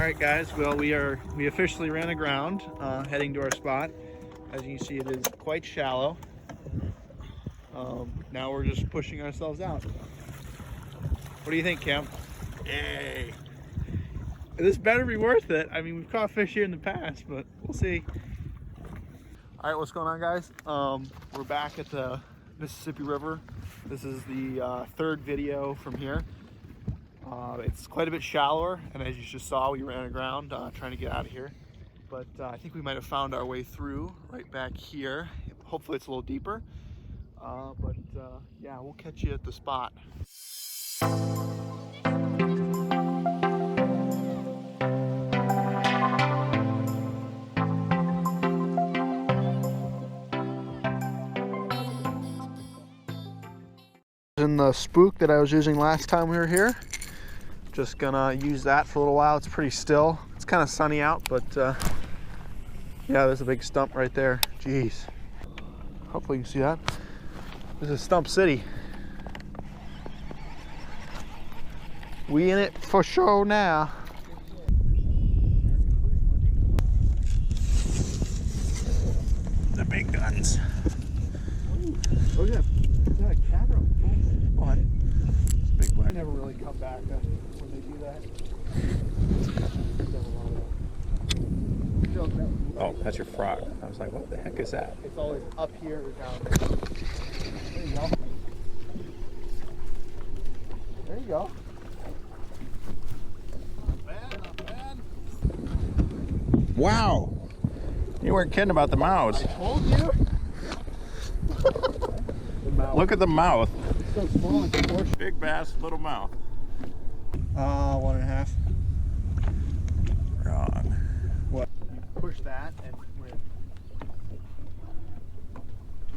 All right, guys. Well, we officially ran aground, heading to our spot. As you can see, it is quite shallow. Now we're just pushing ourselves out. What do you think, Cam? Yay! This better be worth it. I mean, we've caught fish here in the past, but we'll see. All right, what's going on, guys? We're back at the Mississippi River. This is the third video from here. It's quite a bit shallower, and as you just saw, we ran aground trying to get out of here. But I think we might have found our way through right back here. Hopefully it's a little deeper. Yeah, we'll catch you at the spot. In the spook that I was using last time we were here. Just gonna use that for a little while. It's pretty still. It's kind of sunny out, but yeah, there's a big stump right there. Jeez. Hopefully you can see that. This is Stump City. We in it for sure now. The big guns. Oh yeah, is that a cat or a bull? What? It's big black. I never really come back when they do that. Oh, that's your frog. I was like, what the heck is that? It's always up here or down there. There you go. There you go. Not bad, not bad. Wow! You weren't kidding about the mouths. I told you. Look at the mouth. It's so small in proportion. Big bass, little mouth. 1.5. Wrong. What? You push that and we're at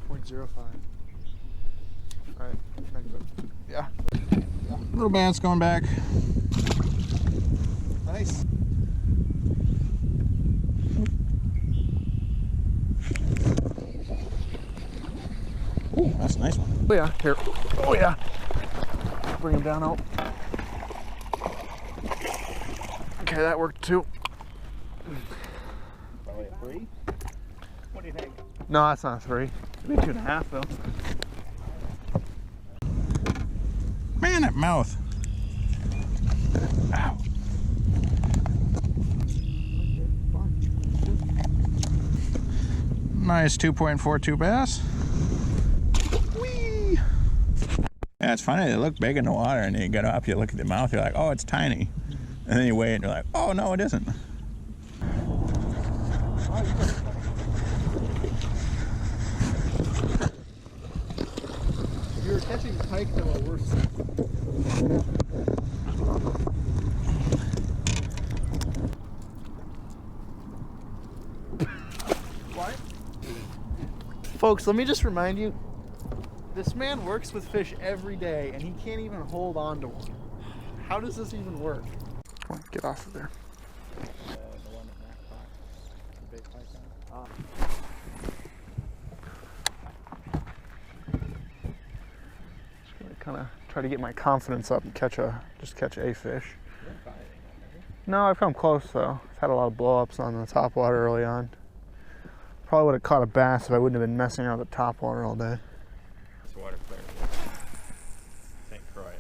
2.05. Alright, yeah. Little bass going back. Nice. Ooh, that's a nice one. Oh yeah, here. Oh yeah. Bring him down out. Okay, that worked too. Probably a 3. What do you think? No, that's not a 3. Maybe 2.5 though. Man, that mouth. Ow. Nice 2.42 bass. Whee! Yeah, it's funny. They look big in the water, and you get up, you look at the mouth, you're like, oh, it's tiny. And then you weigh it, and you're like, oh, no, it isn't. If you were catching pike, there were worse. What? Folks, let me just remind you, this man works with fish every day, and he can't even hold on to one. How does this even work? Come on, get off of there. The one in that pot. The big python. Just gonna kind of try to get my confidence up and just catch a fish. You didn't find anything, have you? No, I've come close though. I've had a lot of blow-ups on the top water early on. Probably would have caught a bass if I wouldn't have been messing around with the top water all day. It's water clear. St. Croix.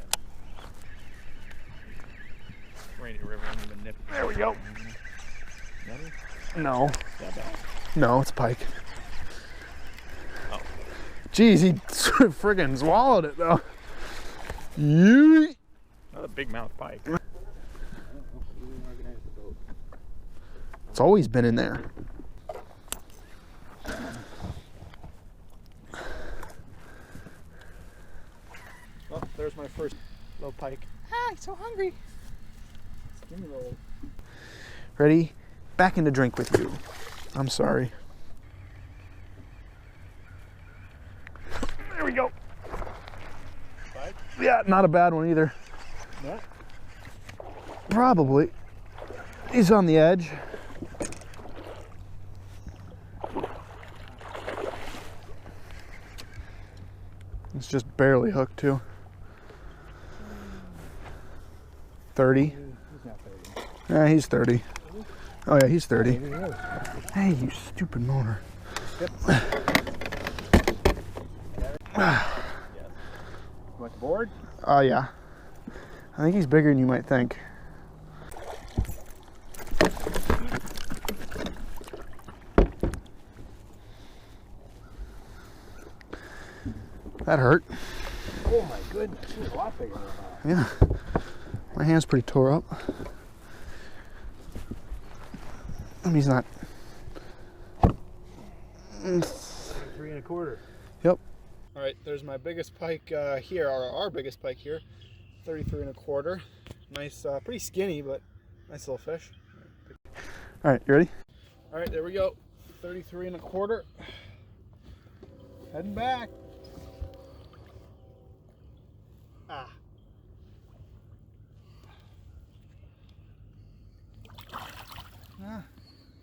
Rainy River, and even nip. There we go. Nutty? No, That bad? no, it's pike. Oh. Jeez, he friggin' swallowed it though. Yeet. Not a big mouth pike. It's always been in there. Well, there's my first little pike. Ah, he's so hungry. Skinny little. Ready? Back in the drink with you. I'm sorry. There we go. Pike? Yeah, not a bad one either. Yeah. Probably. He's on the edge. It's just barely hooked too. 30. He's not 30. Yeah, he's 30. Oh yeah, he's 30. Hey, you stupid motor. Want the board? Oh yeah. I think he's bigger than you might think. That hurt. Oh my goodness, he's a lot bigger than that. Yeah. My hand's pretty tore up. I mean, he's not. 3 1/4. Yep. All right, there's my biggest pike here, or our biggest pike here, 33 1/4. Nice, pretty skinny, but nice little fish. All right, you ready? All right, there we go. 33 1/4. Heading back. Ah. Ah.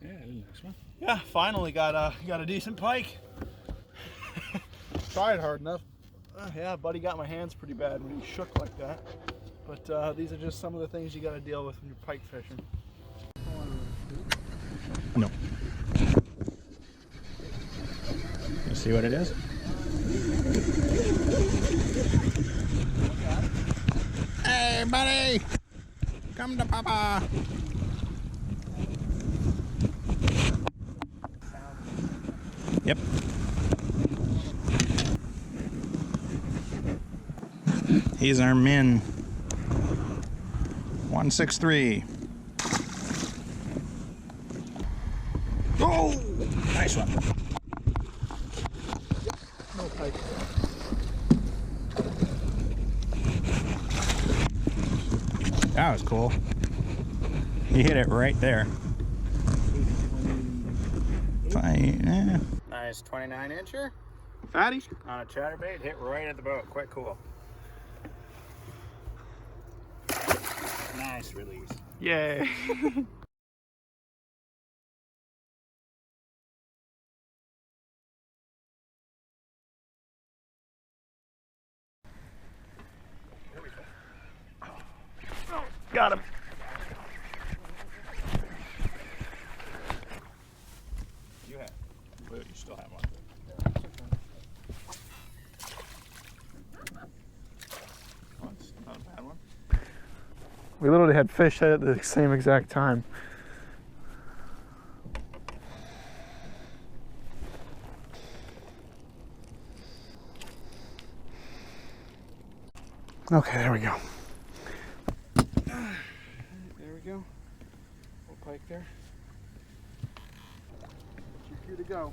Yeah, that was a nice one. Yeah, finally got a decent pike. Tried hard enough. Yeah, buddy got my hands pretty bad when he shook like that. But these are just some of the things you got to deal with when you're pike fishing. No. You see what it is? Hey, buddy! Come to Papa! Yep. He's our min. 163. Oh! Nice one. No pike. That was cool. He hit it right there. Nice 29 incher. Fatty? On a chatterbait, hit right at the boat. Quite cool. Nice release. Yay. Got him. You have. Well, you still have one. Well, it's not a bad one. We literally had fish head at the same exact time. Okay, there we go. There we go. Little pike there. Your cue to go.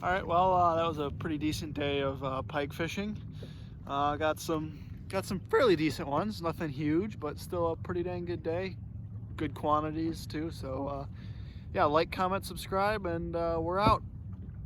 All right, well, that was a pretty decent day of pike fishing. Got some fairly decent ones, nothing huge, but still a pretty dang good day. Good quantities too, so yeah, like, comment, subscribe, and we're out.